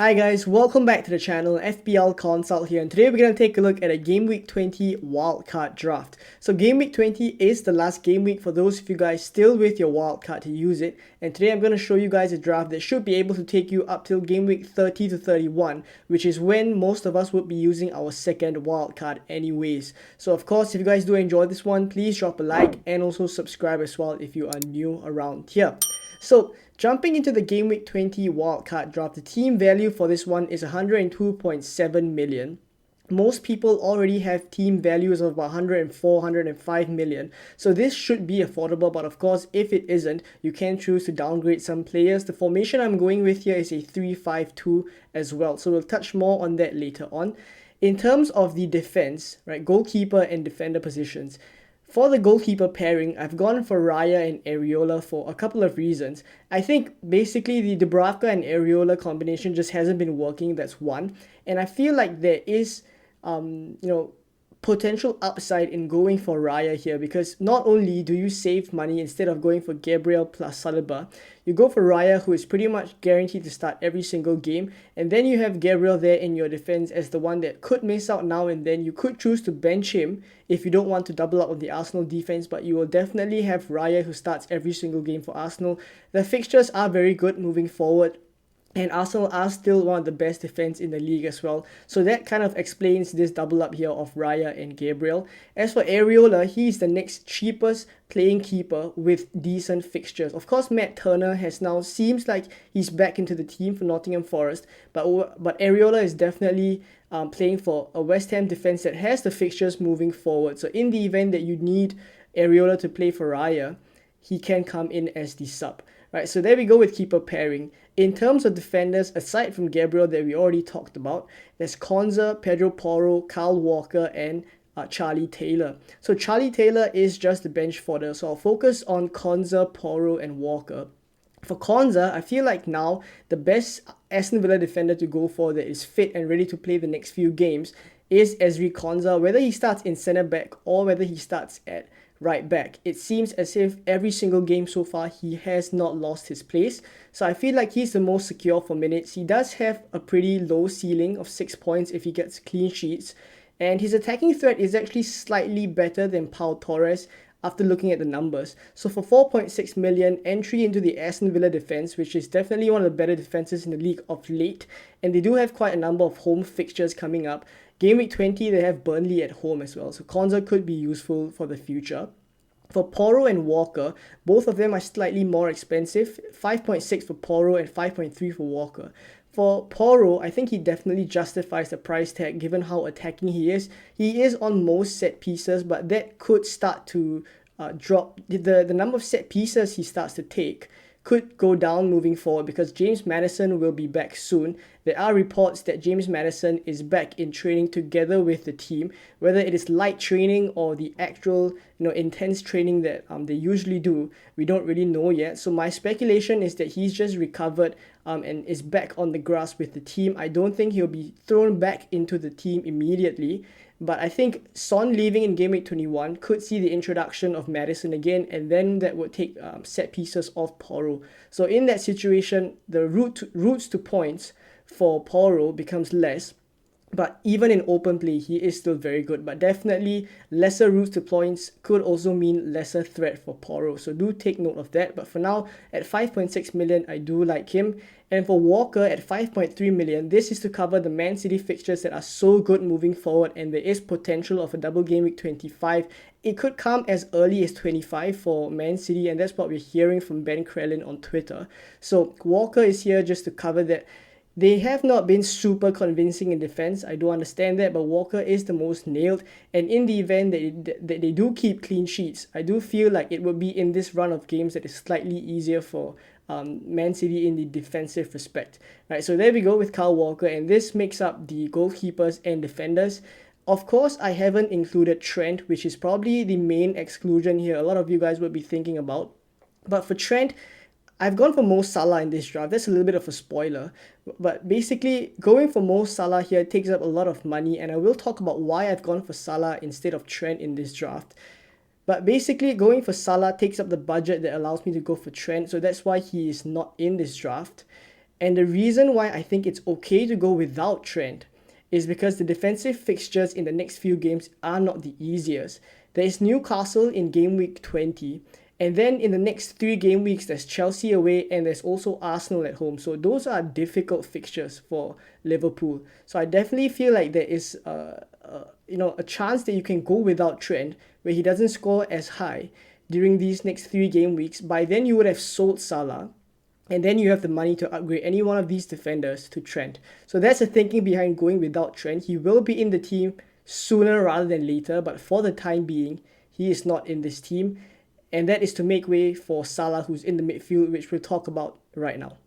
Hi guys, welcome back to the channel, FPL Consult here, and today we're going to take a look at a Gameweek 20 wildcard draft. So Gameweek 20 is the last game week for those of you guys still with your wildcard to use it, and today I'm going to show you guys a draft that should be able to take you up till Gameweek 30 to 31, which is when most of us would be using our second wildcard anyways. So of course, if you guys do enjoy this one, please drop a like and also subscribe as well if you are new around here. So jumping into the Game Week 20 wildcard draft, the team value for this one is 102.7 million. Most people already have team values of about 104, 105 million. So this should be affordable, but of course, if it isn't, you can choose to downgrade some players. The formation I'm going with here is a 3-5-2 as well. So we'll touch more on that later on. In terms of the defense, right, goalkeeper and defender positions, for the goalkeeper pairing, I've gone for Raya and Areola for a couple of reasons. I think basically the Dubravka and Areola combination just hasn't been working, that's one. And I feel like there is, potential upside in going for Raya here, because not only do you save money instead of going for Gabriel plus Saliba, you go for Raya, who is pretty much guaranteed to start every single game, and then you have Gabriel there in your defense as the one that could miss out now and then. You could choose to bench him if you don't want to double up on the Arsenal defense, but you will definitely have Raya who starts every single game for Arsenal. The fixtures are very good moving forward, and Arsenal are still one of the best defense in the league as well. So that kind of explains this double up here of Raya and Gabriel. As for Areola, he's the next cheapest playing keeper with decent fixtures. Of course, Matt Turner has now seems like he's back into the team for Nottingham Forest, but Areola is definitely playing for a West Ham defense that has the fixtures moving forward. So in the event that you need Areola to play for Raya, he can come in as the sub. Right, so there we go with keeper pairing. In terms of defenders, aside from Gabriel that we already talked about, there's Konza, Pedro Porro, Kyle Walker, and Charlie Taylor. So Charlie Taylor is just the bench fodder, so I'll focus on Konza, Porro, and Walker. For Konza, I feel like now the best Aston Villa defender to go for that is fit and ready to play the next few games is Ezri Konza, whether he starts in centre back or whether he starts at right back. It seems as if every single game so far he has not lost his place. So I feel like he's the most secure for minutes. He does have a pretty low ceiling of 6 points if he gets clean sheets. And his attacking threat is actually slightly better than Pau Torres after looking at the numbers. So for 4.6 million, entry into the Aston Villa defense, which is definitely one of the better defenses in the league of late. And they do have quite a number of home fixtures coming up. Game week 20, they have Burnley at home as well, so Konza could be useful for the future. For Porro and Walker, both of them are slightly more expensive, 5.6 for Porro and 5.3 for Walker. For Porro, I think he definitely justifies the price tag given how attacking he is. He is on most set pieces, but that could start to drop. The number of set pieces he starts to take could go down moving forward because James Maddison will be back soon. There are reports that James Maddison is back in training together with the team, whether it is light training or the actual intense training that they usually do. We don't really know yet. So my speculation is that he's just recovered and is back on the grass with the team. I don't think he'll be thrown back into the team immediately. But I think Son leaving in Game Week 21 could see the introduction of Maddison again, and then that would take set pieces off Porro. So in that situation, the routes to points for Porro becomes less. But even in open play, he is still very good. But definitely lesser routes to points could also mean lesser threat for Porro. So do take note of that. But for now, at 5.6 million, I do like him. And for Walker at 5.3 million, this is to cover the Man City fixtures that are so good moving forward. And there is potential of a double game week 25. It could come as early as 25 for Man City. And that's what we're hearing from Ben Krellin on Twitter. So Walker is here just to cover that. They have not been super convincing in defense. I do understand that, but Walker is the most nailed. And in the event that they do keep clean sheets, I do feel like it would be in this run of games that is slightly easier for Man City in the defensive respect. Right, so there we go with Kyle Walker, and this makes up the goalkeepers and defenders. Of course, I haven't included Trent, which is probably the main exclusion here. A lot of you guys would be thinking about. But for Trent, I've gone for Mo Salah in this draft. That's a little bit of a spoiler. But basically, going for Mo Salah here takes up a lot of money. And I will talk about why I've gone for Salah instead of Trent in this draft. But basically, going for Salah takes up the budget that allows me to go for Trent. So that's why he is not in this draft. And the reason why I think it's okay to go without Trent is because the defensive fixtures in the next few games are not the easiest. There is Newcastle in game week 20, and then in the next 3 game weeks, there's Chelsea away and there's also Arsenal at home. So those are difficult fixtures for Liverpool. So I definitely feel like there is a chance that you can go without Trent, where he doesn't score as high during these next 3 game weeks. By then, you would have sold Salah, and then you have the money to upgrade any one of these defenders to Trent. So that's the thinking behind going without Trent. He will be in the team sooner rather than later, but for the time being, he is not in this team. And that is to make way for Salah, who's in the midfield, which we'll talk about right now.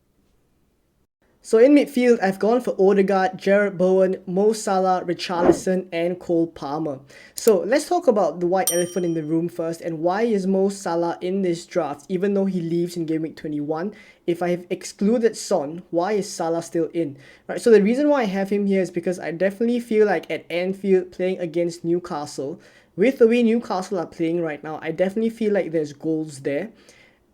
So in midfield, I've gone for Odegaard, Jarrod Bowen, Mo Salah, Richarlison, and Cole Palmer. So let's talk about the white elephant in the room first, and why is Mo Salah in this draft, even though he leaves in game week 21? If I have excluded Son, why is Salah still in? Right. So the reason why I have him here is because I definitely feel like at Anfield, playing against Newcastle, with the way Newcastle are playing right now, I definitely feel like there's goals there.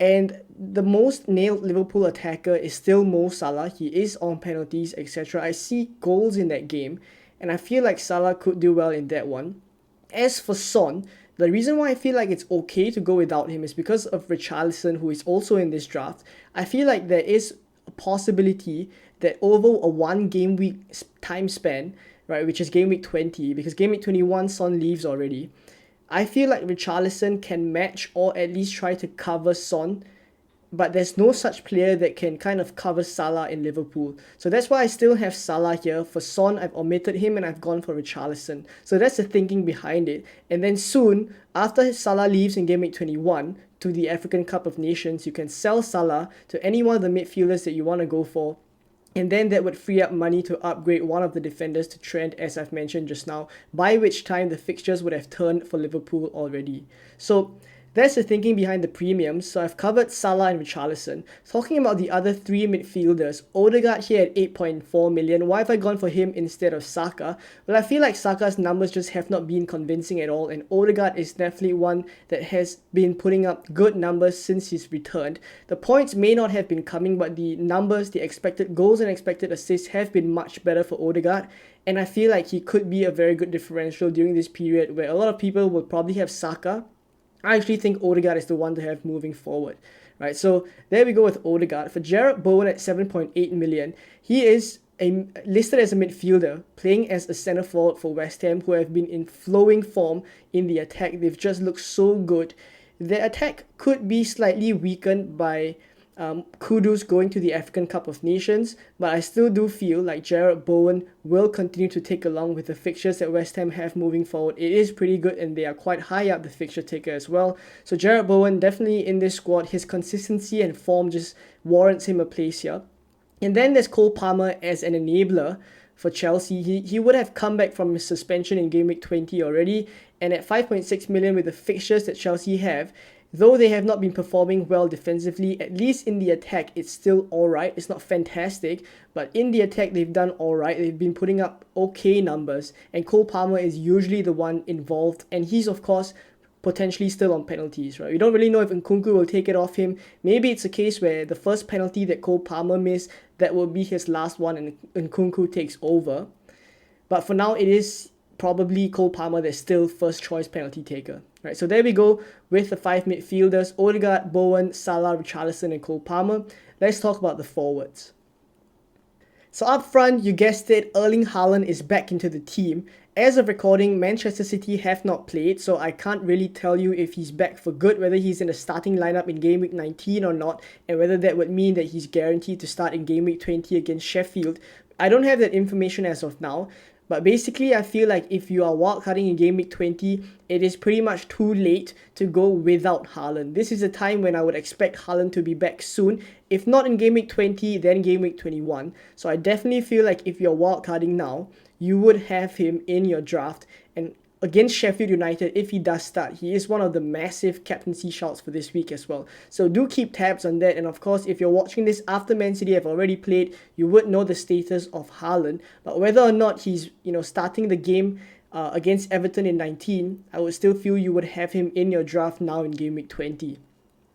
And the most nailed Liverpool attacker is still Mo Salah. He is on penalties, etc. I see goals in that game, and I feel like Salah could do well in that one. As for Son, the reason why I feel like it's okay to go without him is because of Richarlison, who is also in this draft. I feel like there is a possibility that over a 1 game week time span, right, which is game week 20, because game week 21 Son leaves already, I feel like Richarlison can match or at least try to cover Son, but there's no such player that can kind of cover Salah in Liverpool. So that's why I still have Salah here. For Son, I've omitted him and I've gone for Richarlison. So that's the thinking behind it. And then soon, after Salah leaves in game week 21 to the African Cup of Nations, you can sell Salah to any one of the midfielders that you want to go for. And then that would free up money to upgrade one of the defenders to Trent, as I've mentioned just now, by which time the fixtures would have turned for Liverpool already. So that's the thinking behind the premiums. So I've covered Salah and Richarlison. Talking about the other 3 midfielders, Odegaard here at 8.4 million. Why have I gone for him instead of Saka? Well, I feel like Saka's numbers just have not been convincing at all, and Odegaard is definitely one that has been putting up good numbers since he's returned. The points may not have been coming, but the numbers, the expected goals and expected assists have been much better for Odegaard. And I feel like he could be a very good differential during this period where a lot of people will probably have Saka. I actually think Odegaard is the one to have moving forward, right? So there we go with Odegaard. For Jarrod Bowen at 7.8 million, he is listed as a midfielder, playing as a centre forward for West Ham, who have been in flowing form in the attack. They've just looked so good. Their attack could be slightly weakened by Kudus going to the African Cup of Nations, but I still do feel like Jarrod Bowen will continue to take along with the fixtures that West Ham have moving forward. It is pretty good and they are quite high up the fixture taker as well. So Jarrod Bowen definitely in this squad. His consistency and form just warrants him a place here. And then there's Cole Palmer as an enabler for Chelsea. He would have come back from his suspension in game week 20 already, and at 5.6 million with the fixtures that Chelsea have, though they have not been performing well defensively, at least in the attack, it's still alright. It's not fantastic, but in the attack, they've done alright. They've been putting up okay numbers, and Cole Palmer is usually the one involved, and he's, of course, potentially still on penalties, right? We don't really know if Nkunku will take it off him. Maybe it's a case where the first penalty that Cole Palmer missed, that will be his last one, and Nkunku takes over. But for now, it is probably Cole Palmer that's still first choice penalty taker. Right, so there we go with the 5 midfielders: Odegaard, Bowen, Salah, Richarlison, and Cole Palmer. Let's talk about the forwards. So up front, you guessed it, Erling Haaland is back into the team. As of recording, Manchester City have not played, so I can't really tell you if he's back for good, whether he's in the starting lineup in game week 19 or not, and whether that would mean that he's guaranteed to start in game week 20 against Sheffield. I don't have that information as of now. But basically, I feel like if you are wildcarding in game week 20, it is pretty much too late to go without Haaland. This is a time when I would expect Haaland to be back soon. If not in game week 20, then game week 21. So I definitely feel like if you're wildcarding now, you would have him in your draft. And against Sheffield United, if he does start, he is one of the massive captaincy shouts for this week as well. So do keep tabs on that. And of course, if you're watching this after Man City have already played, you would know the status of Haaland. But whether or not he's starting the game against Everton in 19, I would still feel you would have him in your draft now in game week 20.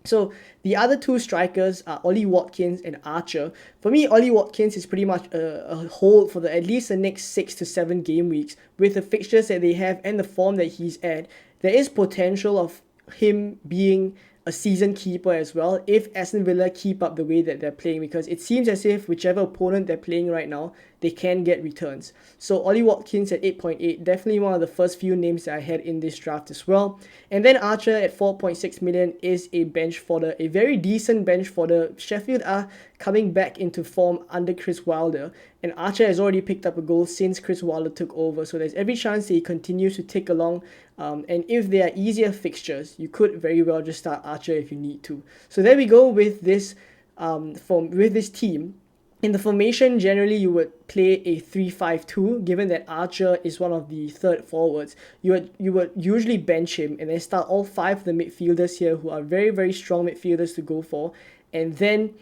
So the other two strikers are Ollie Watkins and Archer. For me, Ollie Watkins is pretty much a hold for at least the next 6 to 7 game weeks. With the fixtures that they have and the form that he's at, there is potential of him being a season keeper as well if Aston Villa keep up the way that they're playing, because it seems as if whichever opponent they're playing right now, they can get returns. So Ollie Watkins at 8.8, definitely one of the first few names that I had in this draft as well. And then Archer at 4.6 million is a bench fodder, a very decent bench fodder. Sheffield are coming back into form under Chris Wilder, and Archer has already picked up a goal since Chris Wilder took over, so there's every chance that he continues to tick along. And if there are easier fixtures, you could very well just start Archer if you need to. So there we go with this with this team. In the formation, generally you would play a 3-5-2, given that Archer is one of the third forwards. You would usually bench him and then start all 5 of the midfielders here, who are very, very strong midfielders to go for, and then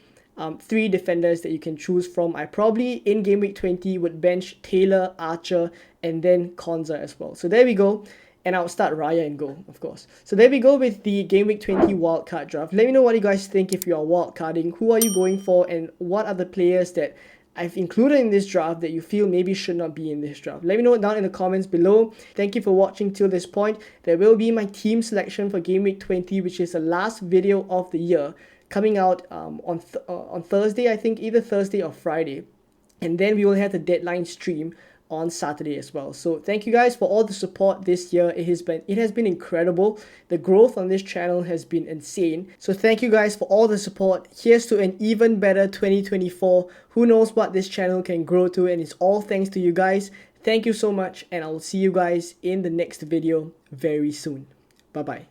3 defenders that you can choose from. I probably in game week 20 would bench Taylor, Archer, and then Konza as well. So there we go. And I'll start Raya in goal, of course. So there we go with the Game Week 20 wildcard draft. Let me know what you guys think if you are wildcarding. Who are you going for? And what are the players that I've included in this draft that you feel maybe should not be in this draft? Let me know down in the comments below. Thank you for watching till this point. There will be my team selection for Game Week 20, which is the last video of the year, coming out on Thursday, I think, either Thursday or Friday. And then we will have the deadline stream on Saturday as well. So thank you guys for all the support this year. It has been incredible. The growth on this channel has been insane. So thank you guys for all the support. Here's to an even better 2024. Who knows what this channel can grow to, and it's all thanks to you guys. Thank you so much, and I'll see you guys in the next video very soon. Bye bye.